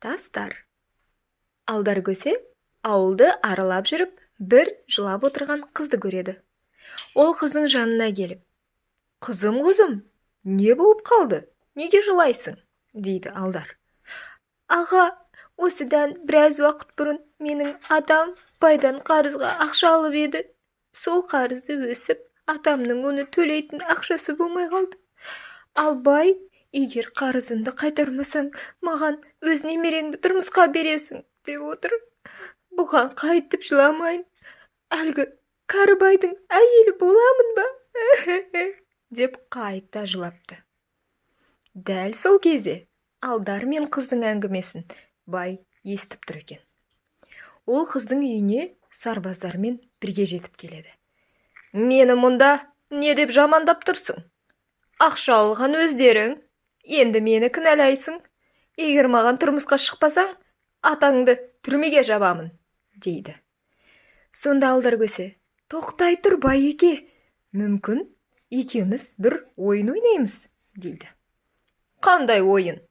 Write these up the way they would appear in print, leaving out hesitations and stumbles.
Тастар. Алдар көсе, ауылды аралап жүріп, бір жылап отырған қызды көреді. Ол қыздың жанына келіп, «Қызым, не болып қалды? Неге жылайсың?» дейді Алдар. «Аға, осыдан біраз уақыт бұрын менің атам байдан қарызға ақша алып еді. Сол қарызы өсіп, атамның оны төлейтін ақшасы болмай қалды. Ал бай, егер қарызыңды қайтармасаң, маған өз немереңді тұрмысқа бересің, деп отыр. Бұған қайтып жыламайын. Әлгі кәрі байдың әйелі боламын ба?» деп қайта жылапты. Дәл сол кезде Алдар мен қыздың әңгімесін бай естіп тұр екен. Ол қыздың үйіне сарбаздармен бірге жетіп келеді. «Мені мұнда не деп жамандап тұрсың? Ақша алған өздерің, енді мені кінәлайсың. Егер маған тұрмысқа шықпасаң, атаңды түрмеге жабамын», дейді. Сонда Алдар көсе, «Тоқтай тұр, Байеке, мүмкін екеуміз бір ойын ойнаймыз», дейді. «Қандай ойын?»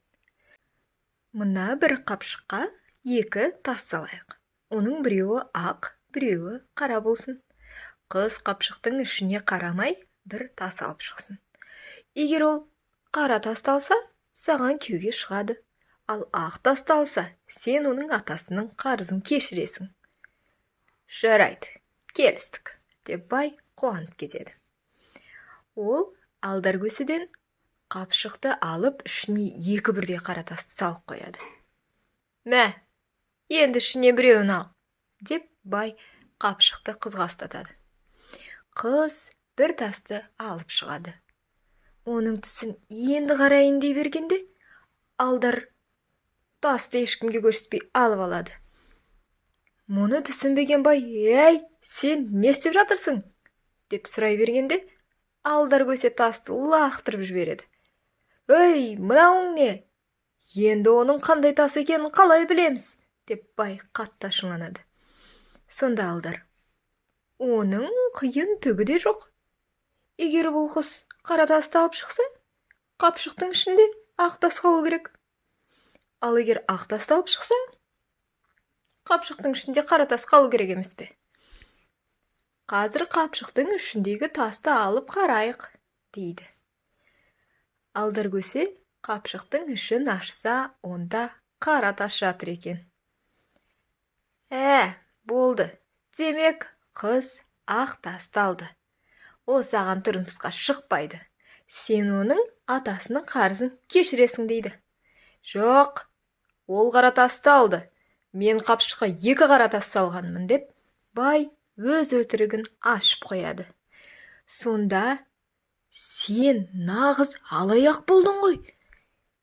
«Мына бір қапшыққа екі тас салайық. Оның біреуі ақ, біреуі қара болсын. Қыз қапшықтың ішіне қарамай бір тас алып шықсын. Егер ол қара тасты алса, саған күйеуге шығады. Ал ақ тасты алса, сен оның атасының қарызын кешіресің». «Жарайды, келістік», деп бай қуанып кетеді. Ол Алдар көседен қапшықты алып, ішіне екі бірдей қара тасты салып қояды. «Мә, енді ішіне біреуін ал», деп бай қапшықты қызға ұстатады. Қыз бір тасты алып шығады. Оның түсін енді қарайын дей бергенде, Алдар тасты ешкімге көрсетпей алып алады. Мұны түсінбеген бай, «Ей, сен не істеп жатырсың?» деп сұрай бергенде, Алдар көсе тасты лақтырып жібереді. «Ей, мынауың не? Енді оның қандай тас екенін қалай білеміз?» деп бай қатты ашуланады. Сонда Алдар, «Оның қиын түгі де жоқ. Егер бұл қыз қара тасты алып шықса, қапшықтың ішінде ақ тас қалу керек. Ал егер ақ тасты алып шықса, қапшықтың ішінде қара тас қалу керек емес пе? Қазір қапшықтың ішіндегі тасты алып қарайық», дейді. Алдар көсе қапшықтың ішін ашса, онда қара тас жатыр екен. Болды. Демек, қыз ақ тасты алды. Ол саған тұрмысқа шықпайды. Сен оның атасының қарызын кешіресің, дейді. «Жоқ, ол қара тасты алды. Мен қапшыққа екі қара тас салғанмын», деп бай өз өтірігін ашып қояды. Сонда, «Сен нағыз алаяқ болдың ғой.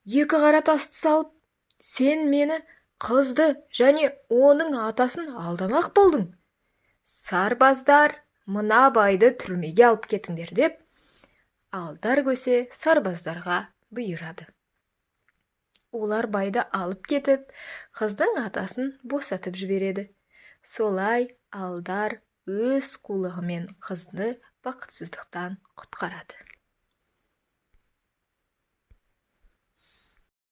Екі қара тасты салып, сен мені, қызды және оның атасын алдамақ болдың. Сарбаздар, мына байды түрмеге алып кетіңдер», деп Алдар көсе сарбаздарға бұйырады. Олар байды алып кетіп, қыздың атасын босатып жібереді. Солай Алдар өз қулығымен қызды бақытсыздықтан құтқарады.